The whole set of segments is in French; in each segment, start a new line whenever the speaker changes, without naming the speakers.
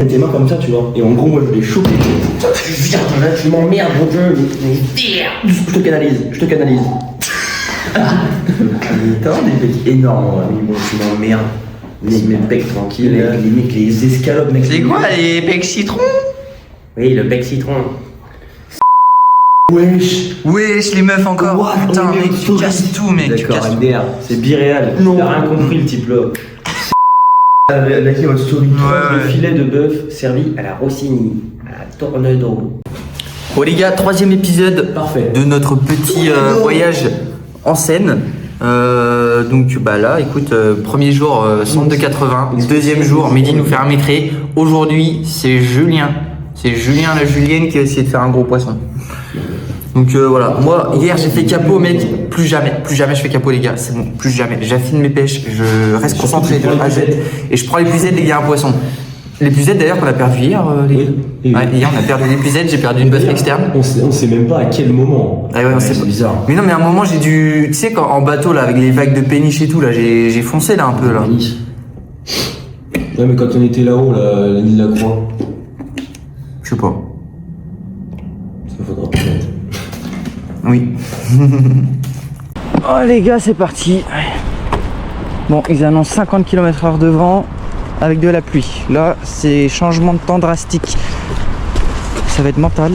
tes mains comme ça, tu vois. Et en gros, moi, je les chope.
Tu viens, là, tu m'emmerdes, mon dieu.
Je te canalise. T'as des pecs énormes, ouais.
Oui, bon, tu m'emmerdes.
Laisse mes pecs tranquilles.
Les mecs, les escalopes, mec.
C'est quoi les pecs citron?
Oui, le bec citron.
Wesh, les meufs encore.
What?
Putain,
Ouais,
mec, tu casses tout, mec. Tu
D'accord,
casses tout.
MDR, c'est biréal.
Non.
T'as rien compris, le type là.
La qui story.
Ouais.
Le filet de bœuf servi à la Rossini, à la Tornado.
Bon les gars, 3e épisode
Parfait.
de notre petit voyage en Seine. Donc bah là, écoute, premier jour centre de 80, deuxième jour Mehdi nous fait un mécré. Aujourd'hui c'est Julien la Julienne qui a essayé de faire un gros poisson. Donc voilà, moi hier j'ai fait capot mec, plus jamais je fais capot les gars, c'est bon, plus jamais. J'affine mes pêches, je reste concentré de A à Z et je prends les puisettes les gars un poisson. Les puisettes d'ailleurs qu'on a perdu hier les gars.
Oui.
Ouais, hier on a perdu les puisettes, j'ai perdu une batterie externe.
On sait même pas à quel moment.
Ah ouais,
c'est bizarre.
Mais non, mais à un moment, j'ai dû. Tu sais, quand en bateau, là, avec les vagues de péniche et tout, là, j'ai foncé, là, un peu, là.
Ouais, mais quand on était là-haut, là, l'île de la Croix,
Je sais pas.
ça faudra peut-être.
Oui. Oh, les gars, c'est parti. Bon, ils annoncent 50 km/h de vent avec de la pluie. Là, c'est changement de temps drastique. Ça va être mental.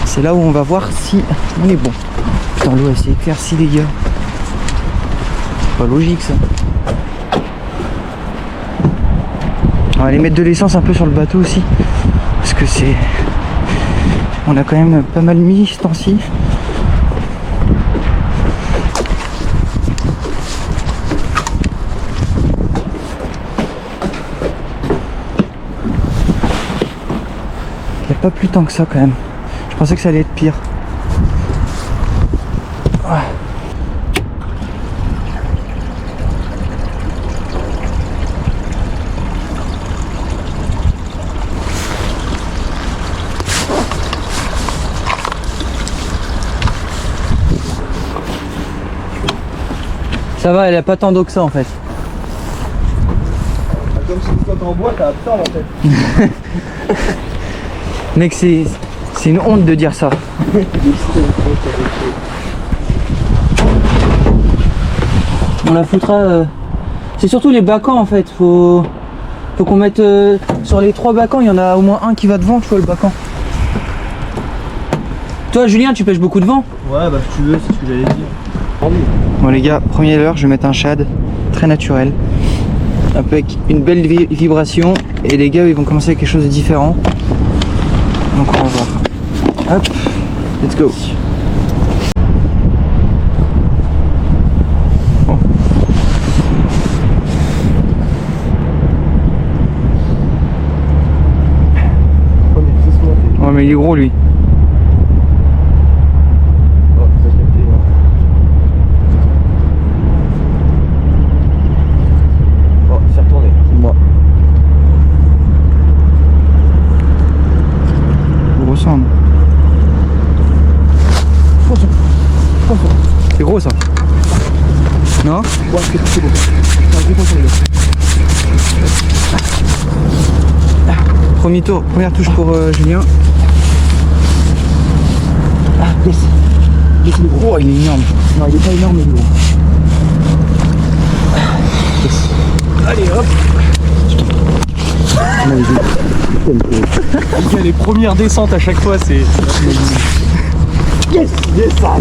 C'est là où on va voir si on est bon. Putain, l'eau, elle s'est éclaircie, les gars. C'est pas logique, ça. On va aller mettre de l'essence un peu sur le bateau aussi. Parce que c'est... On a quand même pas mal mis ce temps-ci. Il n'y a pas plus tant que ça quand même. Je pensais que ça allait être pire. Ouais. Ça va, elle a pas tant d'eau que ça en fait.
Comme si quand t'en bois, t'as peur en fait.
Mec, c'est une honte de dire ça. On la foutra. C'est surtout les bacans en fait. Faut qu'on mette sur les 3 bacans, il y en a au moins un qui va devant, tu vois, le bacan. Toi, Julien, tu pêches beaucoup de vent?
Ouais, bah si tu veux, c'est ce que j'allais dire.
Bon les gars, première heure, je vais mettre un shad très naturel, un peu avec une belle vibration, et les gars ils vont commencer avec quelque chose de différent. Donc on va voir. Hop, let's go. Bon. Ouais mais il est gros lui. C'est gros ça. Non?
Ouais, c'est bon.
Premier tour, première touche pour Julien.
Ah, laisse. Laisse-le gros.
Oh, il est énorme.
Non, il est pas énorme, mais il est gros. Allez, hop. Les premières descentes à chaque fois, c'est... Yes, yes, ça.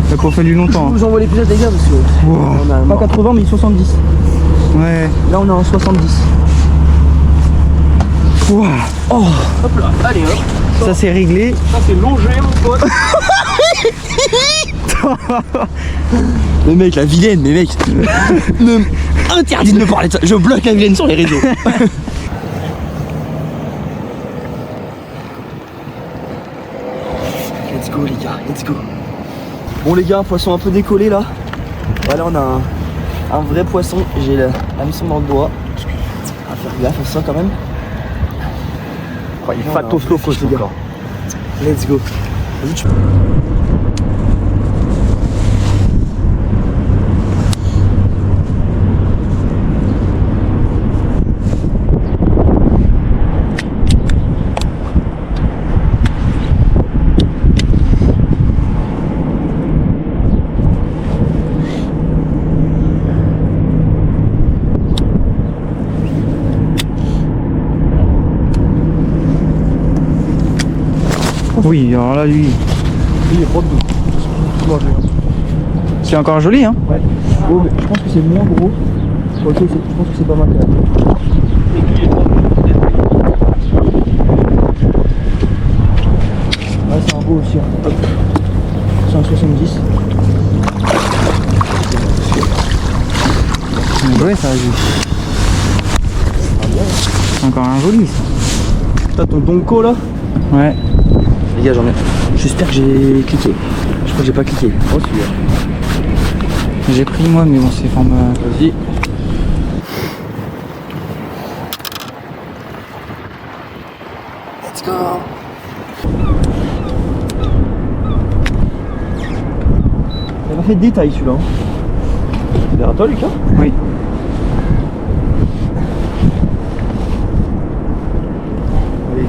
Ça a fallu longtemps.
Je vous envoie l'épisode les gars parce que...
Wow.
On a pas 80 mais 70.
Ouais.
Là on est en 70.
Wow. Oh.
Hop là, allez hop.
Ça c'est réglé.
Ça c'est longé mon pote. Mais mec, la vilaine, mais mec, interdit de me parler de ça. Je bloque la vilaine sur les réseaux. Let's go les gars, let's go. Bon les gars, un poisson un peu décollé là. Voilà, on a un vrai poisson. J'ai la hameçon dans le doigt. On va faire gaffe à ça quand même.
Oh, il est fatos locos encore.
Let's go. Vas-y, tu...
Oui, alors là, lui,
Lui, il est propre de
c'est encore joli, hein.
Ouais. Oh, mais je pense que c'est moins gros. Ok, je pense que c'est pas mal quand même. Ouais, c'est un beau aussi. Hein. Hop. C'est un 70.
Ouais, ça joue. C'est encore un joli, ça.
T'as ton Donko là?
Ouais.
Les gars, j'en ai. J'espère que j'ai cliqué. Je crois que j'ai pas cliqué. Oh, celui-là.
J'ai pris moi, mais bon, c'est forme.
Vas-y. Let's go. Il m'a fait de détail celui-là. C'est derrière toi, Lucas?
Oui.
Allez.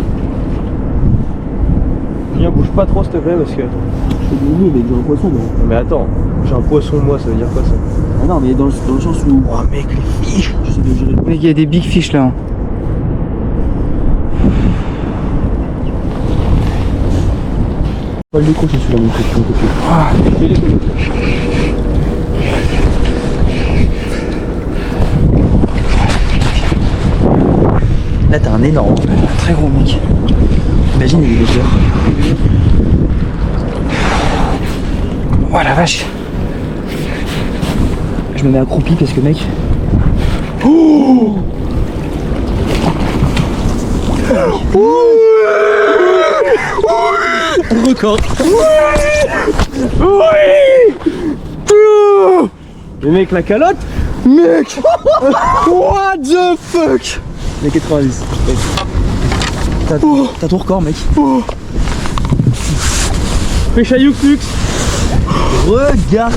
Viens, bouge pas trop s'il te plaît parce que. Je fais du milieu mais j'ai un poisson moi. Mais attends, j'ai un poisson moi, ça veut dire quoi ça? Ah non mais dans le sens où. Oh mec, les fiches! J'essaie de gérer le.
Mec, il y a des big fish là.
Pas le décrocher celui-là mon coach.
Ah.
Là t'as un énorme.
Un très gros mec.
Imagine il est légère.
Oh la vache.
Je me mets accroupi parce que mec. Record. Mais mec, la calotte. Mec. What the fuck. Mec, 90. T'as ton record, mec. Pêche à Youk-Lux. Regarde.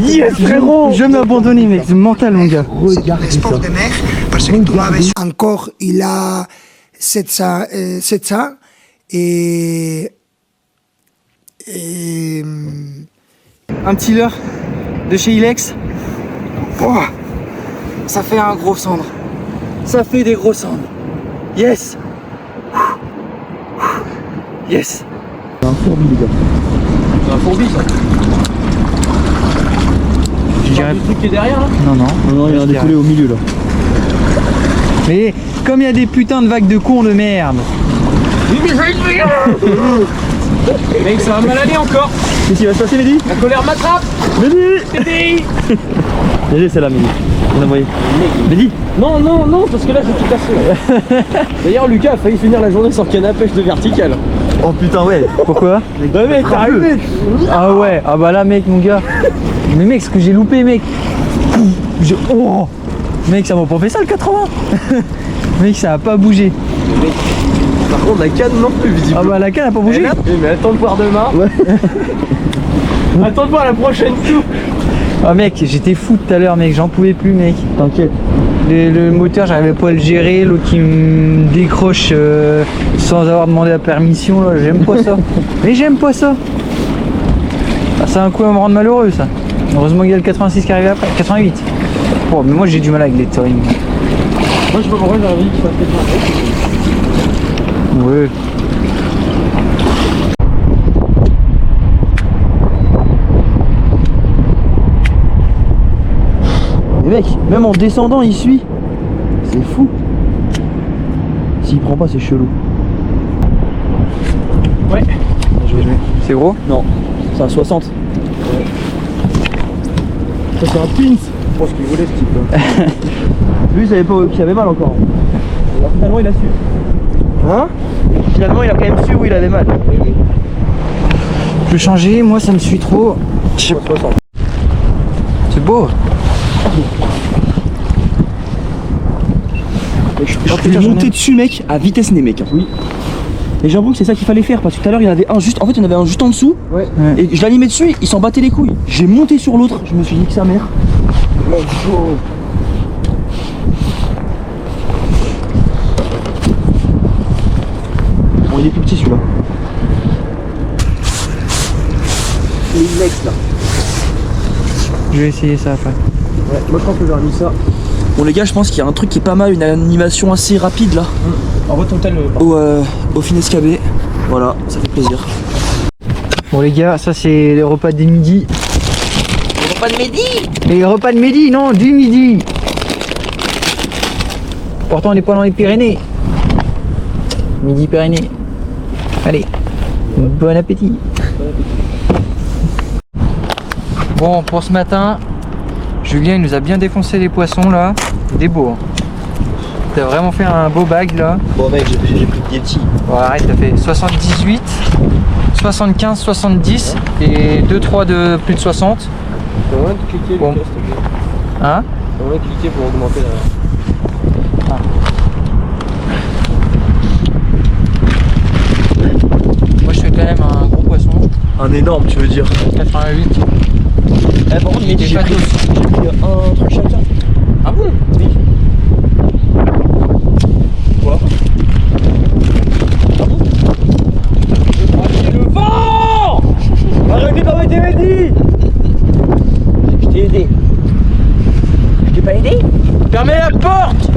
Yes frérot. Je vais m'abandonner mec, c'est mental mon gars.
Regarde ça.
Sport de mer, parce que tu avais encore, il a 700 et
Un petit leurre de chez Ilex. Oh, ça fait un gros cendre. Ça fait des gros cendres. Yes. Yes.
C'est un fourbi les gars. C'est un fourbi ça.
Je dirais
Le truc qui est derrière là.
non.
Non, il y a un décollé au milieu là.
Mais comme il y a des putains de vagues de cons de merde.
Mec, ça va mal aller encore.
Qu'est-ce qui va se passer Mehdi?
La colère m'attrape.
Mehdi. Mehdi c'est là Mehdi. On a envoyé. Mehdi.
Non, parce que là j'ai tout cassé. D'ailleurs, Lucas a failli finir la journée sans canne à pêche de verticale.
Oh putain ouais.
Pourquoi?
Ouais mec, t'as arrivé.
Ah ouais, ah bah là mec mon gars. Mais mec, ce que j'ai loupé mec. Oh mec, ça m'a pas fait ça le 80. Mec, ça a pas bougé.
Par contre, la canne non plus, visiblement.
Ah bah la canne a pas bougé.
Mais attends de voir demain.
Ouais.
Attends de voir la prochaine coupe.
Ah mec, j'étais fou tout à l'heure mec, j'en pouvais plus mec.
T'inquiète.
Le moteur, j'arrivais pas à le gérer, l'autre qui me décroche sans avoir demandé la permission, là, j'aime pas ça. Mais j'aime pas ça. Ah, c'est un coup à me rendre malheureux ça. Heureusement qu'il y a le 86 qui arrive après, 88. Oh, mais moi j'ai du mal avec les touring.
Moi, je sais pas pourquoi j'ai envie qu'il fasse quelque chose.
Ouais.
Mais mec, même en descendant il suit. C'est fou. S'il prend pas c'est chelou.
Ouais.
C'est gros?
Non, c'est un 60. Ça c'est un pins. Je pense qu'il voulait ce type là. Lui il savait pas qu'il avait mal encore. Alors finalement il a su. Hein? Finalement il a quand même su où il avait mal.
Je peux changer, moi ça me suit trop. C'est beau.
Je suis monté dessus mec à vitesse nez mec. Oui. Et j'avoue que c'est ça qu'il fallait faire parce que tout à l'heure il y en avait un juste. En fait il y en avait un juste en dessous.
Ouais.
Et je l'animais dessus, il s'en battait les couilles. J'ai monté sur l'autre, je me suis dit que sa mère. Bon il est plus petit celui-là. C'est une next là.
Je vais essayer ça après.
Ouais, moi je pense que j'aurais mis ça.
Bon les gars je pense qu'il y a un truc qui est pas mal, une animation assez rapide là.
Envoie ton tel.
Au Finesse KB. Voilà, ça fait plaisir.
Bon les gars, ça c'est les repas des midi.
Les repas de midi.
Les repas de midi, non, du midi. Pourtant on n'est pas dans les Pyrénées. Midi Pyrénées. Allez, bon appétit. Bon, pour ce matin, Julien il nous a bien défoncé les poissons là. Des beaux. Hein. T'as vraiment fait un beau bag là.
Bon mec, j'ai pris des petits.
Bon, arrête, t'as fait 78, 75, 70 et 2-3 de plus de 60.
T'as moyen de cliquer,
Bon.
Lucas, s'il te plaît.
Hein?
T'as moyen de cliquer pour augmenter la...
Moi je fais quand même un gros poisson.
Un énorme, tu veux dire.
88.
Eh, par contre,
Il était
j'ai
pas
pris
tous.
un truc chacun.
Ah bon?
Oui. Quoi? Ah bon?
Le vent. Arrêtez d'embêter Mehdi. Je t'ai aidé. Je t'ai pas aidé? Fermez la porte.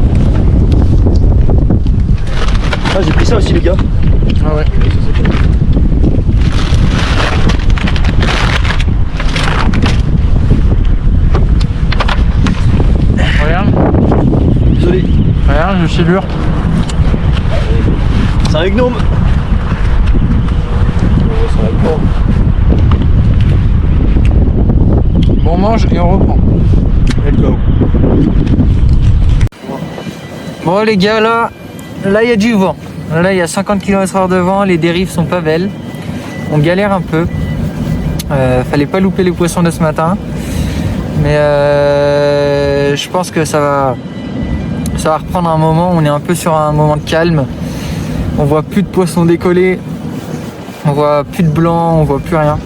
Ah, j'ai pris ça aussi, les gars.
Ah ouais. Regarde,
Désolé.
regarde, je suis dur.
C'est un gnome.
Bon, on mange et on reprend.
Let's go.
Bon les gars, là il y a du vent. Là il y a 50 km/h de vent, les dérives sont pas belles. On galère un peu. Fallait pas louper les poissons de ce matin. Mais je pense que ça va reprendre un moment. On est un peu sur un moment de calme. On voit plus de poissons décoller. On voit plus de blanc, on voit plus rien.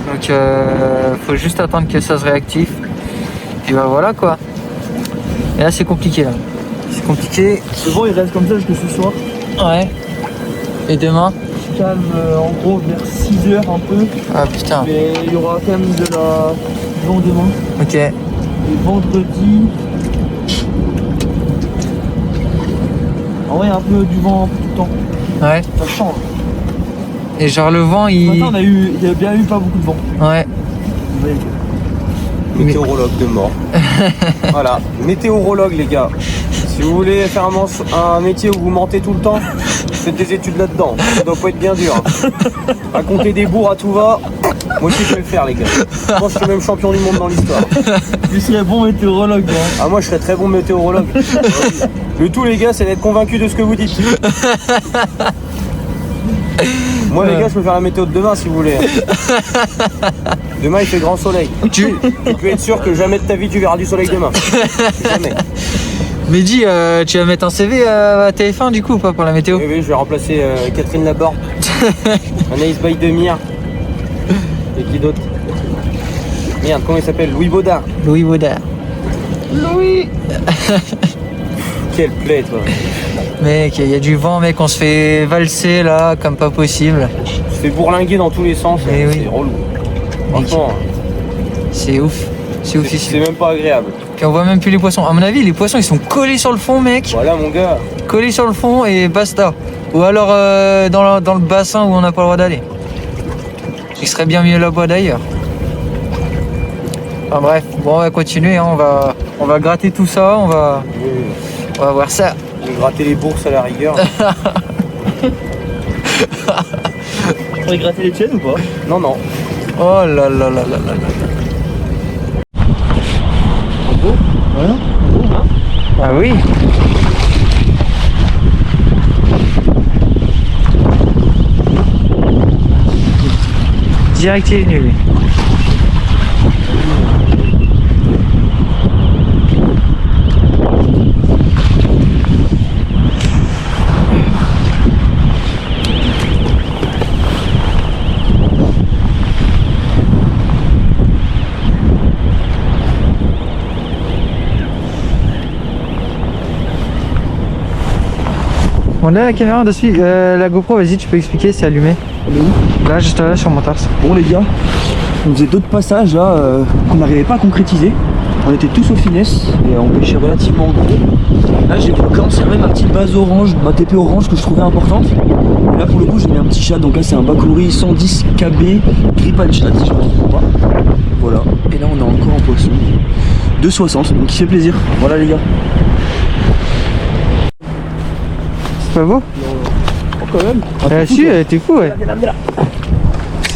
Donc faut juste attendre que ça se réactive. Et bah voilà quoi. Et là c'est compliqué là. C'est compliqué.
Le vent, il reste comme ça jusqu'à ce soir.
Ouais. Et demain?
Calme, en gros, vers 6h un peu.
Ah putain.
Mais il y aura quand même du vent demain.
Ok.
Et vendredi. En vrai, il y a un peu du vent tout le temps.
Ouais.
Ça change.
Et genre le vent
Ce
il...
matin, il y a bien eu pas beaucoup de vent.
Ouais.
Ouais.
Météorologue de mort. Voilà, météorologue les gars. Si vous voulez faire un métier où vous mentez tout le temps, faites des études là-dedans. Ça doit pas être bien dur. Raconter des bourres à tout va. Moi aussi je vais le faire les gars. Je pense que je suis même champion du monde dans l'histoire.
Tu serais bon météorologue, toi.
Ah moi je serais très bon météorologue. Le tout les gars c'est d'être convaincu de ce que vous dites. Moi les gars je peux faire la météo de demain si vous voulez. Demain il fait grand soleil. Tu peux être sûr que jamais de ta vie tu verras du soleil demain. Jamais.
Mehdi, tu vas mettre un CV à TF1 du coup ou pas pour la météo?
Oui, je vais remplacer Catherine Laborde, Anaïs Baïdemire. Et qui d'autre? Merde, comment il s'appelle? Louis Baudard.
Louis Baudard.
Louis. Quelle plaie toi.
Mec, il y a du vent mec, on se fait valser là comme pas possible.
Je fais bourlinguer dans tous les sens,
Eh oui.
c'est relou. Franchement,
C'est ouf. C'est ouf
c'est
ici.
même pas agréable.
Puis on voit même plus les poissons. À mon avis, les poissons ils sont collés sur le fond mec.
Voilà mon gars.
Collés sur le fond et basta. Ou alors dans le bassin où on n'a pas le droit d'aller. Il serait bien mieux là-bas d'ailleurs. Enfin bref, bon on va continuer, hein. on va gratter tout ça, on va voir ça.
Je vais gratter les bourses à la rigueur.
Tu pourrais gratter les tiennes ou pas?
Non, non.
Oh là là là là là là. Ah oui. Direct il est venu lui. Bon là la caméra dessus, la GoPro vas-y tu peux expliquer, c'est allumé. Là juste là sur mon torse.
Bon les gars, on faisait d'autres passages là qu'on n'arrivait pas à concrétiser. On était tous aux finesses et on pêchait relativement gros. Là j'ai conservé ma petite base orange, ma TP orange que je trouvais importante. Là pour le coup j'ai mis un petit chat, donc là c'est un Bakuri 110 KB Gripan chat si je ne me trompe pas. Voilà, et là on est encore en poisson. 2,60, donc il fait plaisir. Voilà les gars.
C'est pas beau?
Oh, quand même.
Ah si, t'es fou ouais.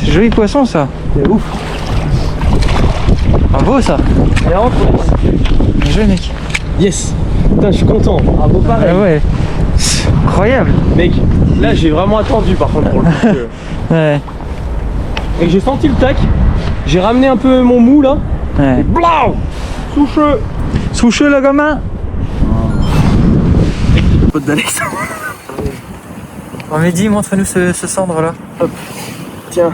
C'est joli poisson ça.
C'est ouf.
Bravo ça.
Et rentre.
Bien joué mec.
Yes. Putain, je suis content.
Bravo pareil.
Ah ouais. C'est incroyable.
Mec, là j'ai vraiment attendu par contre pour le coup.
Ouais.
Et j'ai senti le tac. J'ai ramené un peu mon mou là.
Ouais.
Blau. Soucheux.
Soucheux le gamin.
Pote d'Alex.
Oh Mehdi, montre-nous ce cendre là.
Hop. Tiens.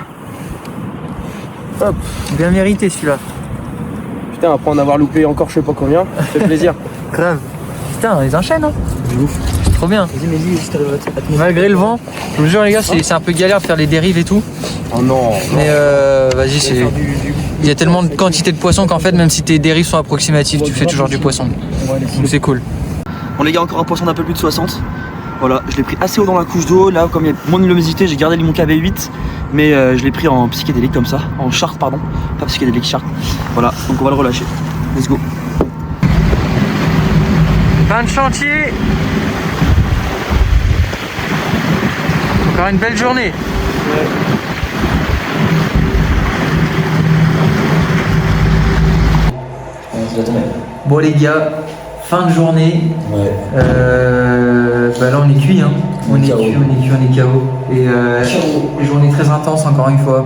Hop.
Bien mérité celui-là.
Putain, après en avoir loupé encore je sais pas combien, ça fait plaisir.
Grave. Putain, on les enchaîne hein.
C'est ouf.
C'est trop bien.
Vas-y Mehdi, si t'arrives à te
Malgré le vent, je vous jure les gars, c'est un peu galère de faire les dérives et tout.
Oh non.
Mais vas-y, c'est. Il y a tellement de quantité de poissons qu'en fait, même si tes dérives sont approximatives, tu fais toujours du poisson. Donc c'est cool.
Bon les gars, encore un poisson d'un peu plus de 60. Voilà, je l'ai pris assez haut dans la couche d'eau. Là, comme il y a moins de luminosité, j'ai gardé mon KB8. Mais je l'ai pris en psychédélique comme ça. En shark, pardon. Pas psychédélique, shark. Voilà, donc on va le relâcher. Let's go.
Fin de chantier. Encore une belle journée. Bon les gars, fin de journée.
Ouais.
Bah là on est cuit hein. On est KO. Et journée très intense encore une fois.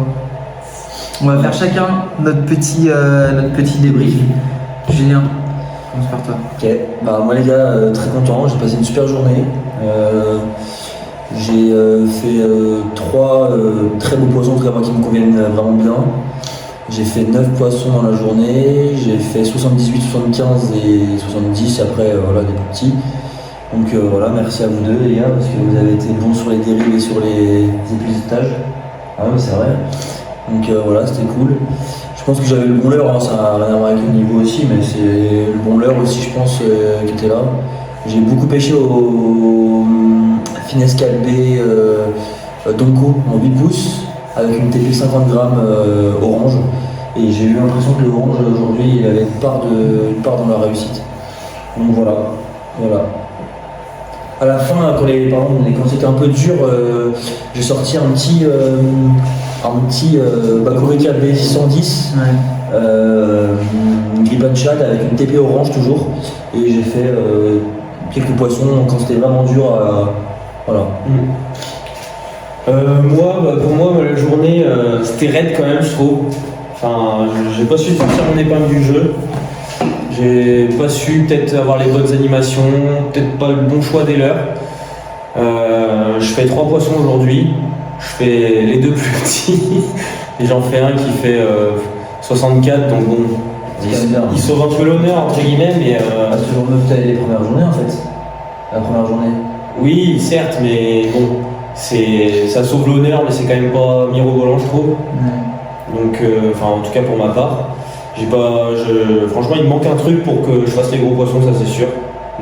On va faire chacun notre petit débrief. Julien, commence par toi.
Ok, bah moi les gars, très content, j'ai passé une super journée. J'ai fait 3 très beaux poissons, en tout cas moi qui me conviennent vraiment bien. J'ai fait 9 poissons dans la journée, j'ai fait 78, 75 et 70 après voilà des plus petits. Donc voilà, merci à vous deux les gars parce que vous avez été bons sur les dérives et sur les épuisages. Ah oui c'est vrai. Donc voilà, c'était cool. Je pense que j'avais le bon leurre, hein, ça n'a rien à voir avec le niveau aussi, mais c'est le bon leurre aussi je pense qui était là. J'ai beaucoup pêché au finesse calbé Donko en 8 pouces avec une TP 50 grammes orange. Et j'ai eu l'impression que le orange aujourd'hui il avait une part dans la réussite. Donc voilà. À la fin, quand c'était un peu dur, j'ai sorti un petit Bakuri KB 610, Gripan chat avec une TP orange toujours. Et j'ai fait quelques poissons quand c'était vraiment dur. Voilà.
Pour moi, la journée, c'était raide quand même, je trouve. Enfin, j'ai pas su sortir mon épingle du jeu. J'ai pas su peut-être avoir les bonnes animations, peut-être pas le bon choix des leurres. Je fais 3 poissons aujourd'hui. Je fais les 2 plus petits. Et j'en fais un qui fait 64, donc bon. Il sauve un peu l'honneur entre guillemets, mais.
C'est toujours mieux que t'avais les premières journées en fait. La première journée.
Oui, certes, mais bon. Ça sauve l'honneur, mais c'est quand même pas mirobolant, je trouve. Donc, en tout cas pour ma part, franchement, il me manque un truc pour que je fasse les gros poissons, ça c'est sûr.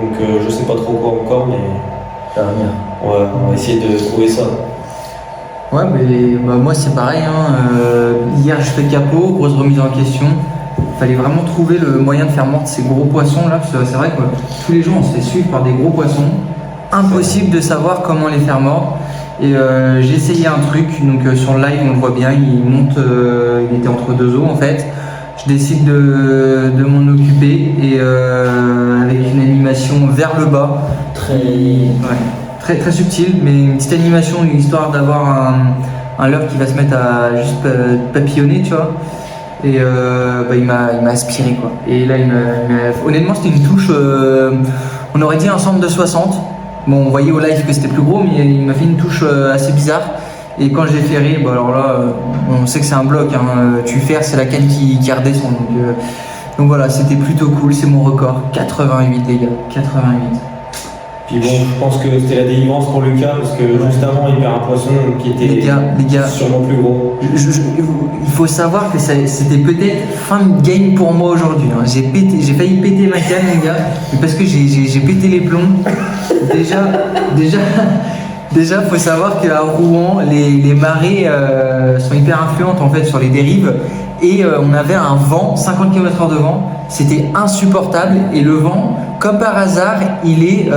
Donc, je sais pas trop quoi encore, mais
Ça va venir.
on va essayer de trouver ça.
Ouais, mais moi c'est pareil. Hier je fais capot, grosse remise en question. Fallait vraiment trouver le moyen de faire mordre ces gros poissons là, parce que c'est vrai que tous les jours on se fait suivre par des gros poissons. Impossible de savoir comment les faire mordre. Et j'ai essayé un truc, donc sur le live on le voit bien, il était entre 2 eaux en fait. Je décide de m'en occuper et avec une animation vers le bas, très subtile, mais une petite animation, histoire d'avoir un leurre qui va se mettre à juste papillonner, tu vois. Et il m'a aspiré quoi. Et là honnêtement c'était une touche, on aurait dit un centre de 60. Bon, on voyait au live que c'était plus gros, mais il m'a fait une touche assez bizarre. Et quand j'ai ferré, alors là, on sait que c'est un bloc. Tu ferres, c'est la canne qui redescend. Donc voilà, c'était plutôt cool. C'est mon record. 88, les gars. 88.
Puis bon, je pense que c'était la délivrance pour Lucas, parce que juste avant, il perd un poisson qui était
les gars,
sûrement plus gros.
Il faut savoir que c'était peut-être fin de game pour moi aujourd'hui. J'ai failli péter ma canne, les gars, parce que j'ai pété les plombs. Déjà,
Déjà, faut savoir qu'à Rouen, les marées sont hyper influentes en fait sur les dérives. Et on avait un vent, 50 km/h de vent, c'était insupportable. Et le vent, comme par hasard, il est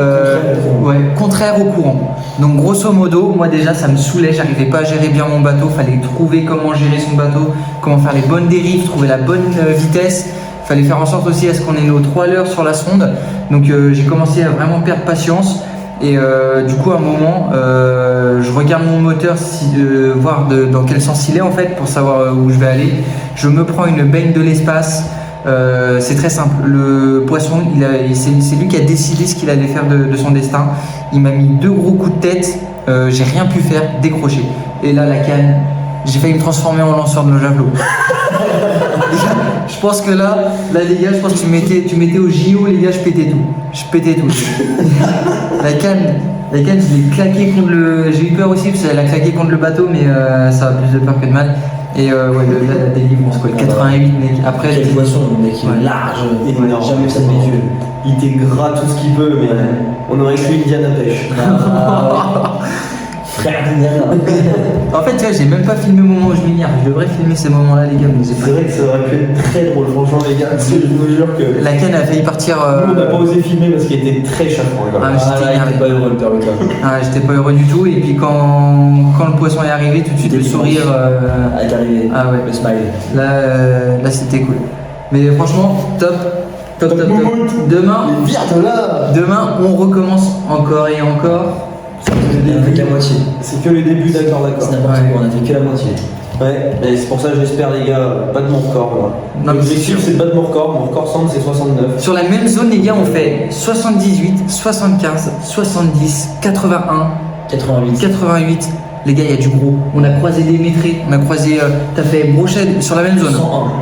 contraire au courant. Donc grosso modo, moi déjà ça me saoulait, j'arrivais pas à gérer bien mon bateau, fallait trouver comment gérer son bateau, comment faire les bonnes dérives, trouver la bonne vitesse. Fallait faire en sorte aussi à ce qu'on ait nos 3 leurres sur la sonde. Donc j'ai commencé à vraiment perdre patience. Et du coup, à un moment, je regarde mon moteur, voir dans quel sens il est en fait, pour savoir où je vais aller. Je me prends une baigne de l'espace. C'est très simple. Le poisson, c'est lui qui a décidé ce qu'il allait faire de son destin. Il m'a mis 2 gros coups de tête. J'ai rien pu faire, décrocher. Et là, la canne, j'ai failli me transformer en lanceur de javelot. Je pense que là, les gars, je pense que tu mettais au JO, les gars, je pétais tout. La canne, je l'ai claqué contre le. J'ai eu peur aussi parce qu'elle a claqué contre le bateau, mais ça a plus de peur que de mal. Et la délivrance, quoi. 88, mec. Après,
quel poisson, mec, il est large,
énorme.
jamais ça de mes yeux.
Il t'égras tout ce qu'il peut, mais on aurait cru Indiana pêche.
Frère d'Indiana.
En fait, tu vois, j'ai même pas filmé le moment où je m'énerve. Je devrais filmer ces moments-là, les gars, mais j'ai
C'est
pas.
vrai que ça aurait pu être très drôle, franchement, les gars. Je vous jure que.
La canne a failli partir.
Nous, on n'a pas osé filmer parce qu'il était très chafouin.
Ah, j'étais énervé.
pas heureux le père Lucas.
Ah, j'étais pas heureux du tout. Et puis quand le poisson est arrivé, tout de suite le sourire.
Est arrivé.
Ah ouais.
Le smile.
Là c'était cool. Mais franchement, top. Demain, on recommence encore et encore.
On a fait que la moitié.
C'est que le début, d'accord.
C'est n'importe quoi, on a fait que la moitié.
Ouais, et c'est pour ça que j'espère, les gars, battre mon record. Voilà.
Non, mais
l'objectif, c'est de battre mon record. Mon record centre, c'est 69.
Sur la même zone, les gars, on fait 78, 75, 70, 81,
88.
88. Les gars, il y a du gros. On a croisé des métrés, on a croisé. T'as fait Brochette sur la même zone.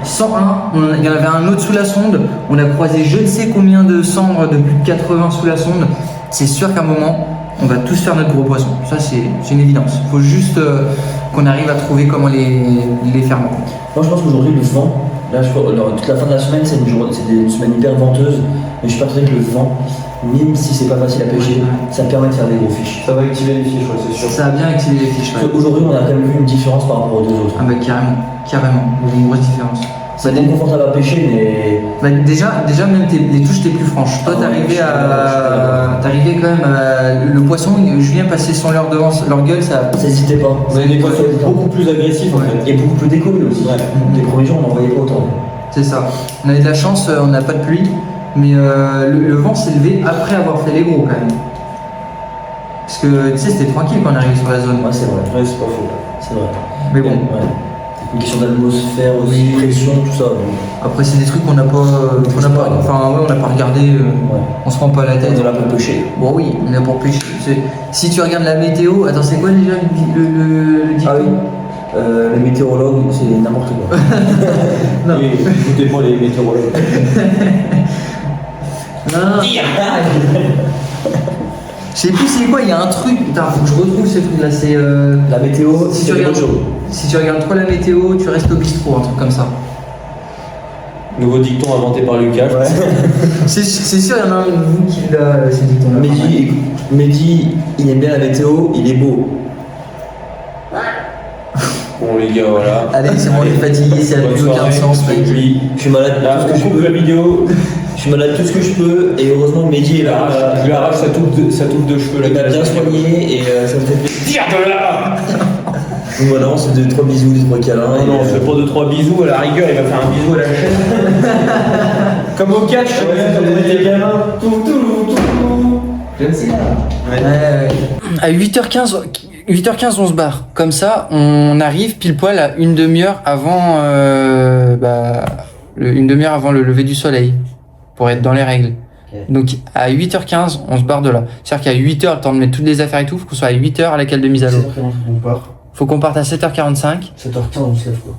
101. Il y en avait un autre sous la sonde. On a croisé je ne sais combien de cendres de plus de 80 sous la sonde. C'est sûr qu'à un moment, on va tous faire notre gros poisson. Ça, c'est une évidence. Il faut juste qu'on arrive à trouver comment les faire.
Moi, je pense qu'aujourd'hui, le vent, là, toute la fin de la semaine, c'est une semaine hyper venteuse. Mais je suis persuadé que le vent, même si c'est pas facile à pêcher, ça permet de faire des gros fiches.
Ça va activer les fiches, ouais, c'est sûr.
Ça a bien activé les fiches. Ouais.
Aujourd'hui, on a quand même vu une différence par rapport aux 2 autres.
Ah bah carrément. Il y a une grosse différence.
C'est confortable à pêcher, mais.
Bah déjà même les touches étaient plus franches. Toi, t'arrivais quand même à. Le poisson, Julien passait son leurre devant leur gueule, ça
n'hésitait pas.
Vous avez des poissons beaucoup plus agressifs en fait.
Et beaucoup plus décollés aussi.
Ouais.
Les premiers jours, on n'en voyait pas autant.
C'est ça. On avait de la chance, on n'a pas de pluie, mais le vent s'est levé après avoir fait les gros quand même. Parce que tu sais, c'était tranquille quand on arrivait sur la zone.
Ouais, c'est vrai.
Ouais, c'est pas faux.
C'est vrai.
Mais bon.
Ouais. Une question d'atmosphère aussi, pression, tout ça.
Après, c'est des trucs qu'on n'a pas, on n'a pas regardé. On se rend pas la tête.
On est là pour pêcher.
Bon oui, on est là pour pêcher. Si tu regardes la météo, attends, c'est quoi déjà le dicton?
Ah oui. Les météorologues, c'est n'importe quoi.
Non.
Écoutez pas les météorologues.
Non. Je sais plus c'est quoi, il y a un truc, putain, faut que je retrouve ce truc là, c'est
la météo,
si tu regardes trop la météo, tu restes au bistrot, un truc comme ça.
Nouveau dicton inventé par Lucas.
Ouais.
C'est sûr, il y en a un de vous qui l'a, ce dicton là.
Mehdi, il aime bien la météo, il est beau.
Bon les gars, voilà.
Allez, c'est bon, on est fatigué, ça n'a plus aucun sens, mec.
Je suis malade
Là,
tout ce que je
coupe
peux.
la vidéo.
Je suis malade tout ce que je peux et heureusement Mehdi est là.
Je lui arrache sa touffe de cheveux là.
Il m'a bien soigné et ça me fait plaisir.
Tire de là.
Donc voilà, on se fait 2-3 bisous, 2-3 câlins.
Non, on se fait pas 2-3 bisous, à la rigueur, il va faire un bisou à la chaîne. Comme au catch, les gamins. Tout.
Je sais là. Ouais. À 8h15, on se barre. Comme ça, on arrive pile poil à une demi-heure avant, une demi-heure avant le lever du soleil, pour être dans les règles. Okay. Donc à 8h15, on se barre de là. C'est-à-dire qu'à 8h, le temps de mettre toutes les affaires et tout, faut qu'on soit à 8h à la cale de mise à l'eau. Faut qu'on parte à 7h45.
7h15, on se lève quoi.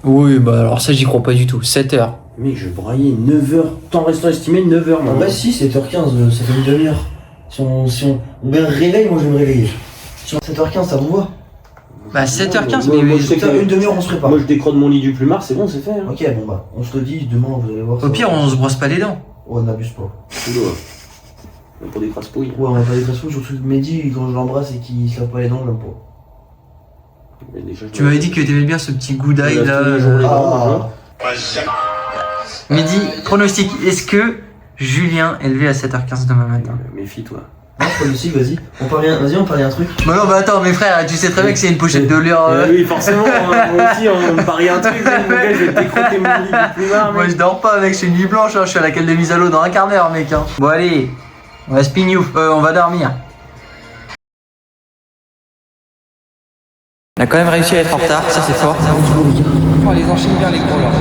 Oui, bah alors ça, j'y crois pas du tout. 7h.
Mec, je braillais 9h. Temps restant estimé 9h.
En vrai, si, 7h15, ça fait une demi-heure. Si on met un réveil, moi je vais me réveiller. Sur 7h15, ça vous va?
Bah 7h15,
moi,
mais
je sais
une demi-heure, on se prépare.
Moi je décrotte mon lit du plumard, c'est bon, c'est fait. Hein.
Ok, bon bah, on se le dit, demain vous allez voir.
Au pire, on se brosse pas les dents.
Oh, on n'abuse pas.
Pour des crasse-pouilles.
Ouais, on a pas des crasse-pouilles, surtout Mehdi, quand je l'embrasse et qu'il se lave pas les dents, j'aime pas.
Mais déjà,
Tu m'avais dit que t'aimais bien ce petit goût d'ail là. Mehdi, pronostic, est-ce que Julien est levé à 7h15 demain matin?
Méfie-toi.
Non, pas aussi, vas-y. Vas-y, on parlait un truc.
Bah non, bah attends, mes frères, tu sais très bien que c'est une pochette de lure.
Oui, forcément, moi aussi, on me parie un truc, mon gars, je vais te décroter mon lit du plumard,
Moi je dors pas, mec, je suis une nuit blanche, hein. Je suis à laquelle de mise à l'eau dans un quart d'heure, mec. Hein. Bon, allez, on va spin-off, on va dormir. On a quand même réussi à être en retard, ça c'est fort.
Oh, les enchaîne bien les gros là.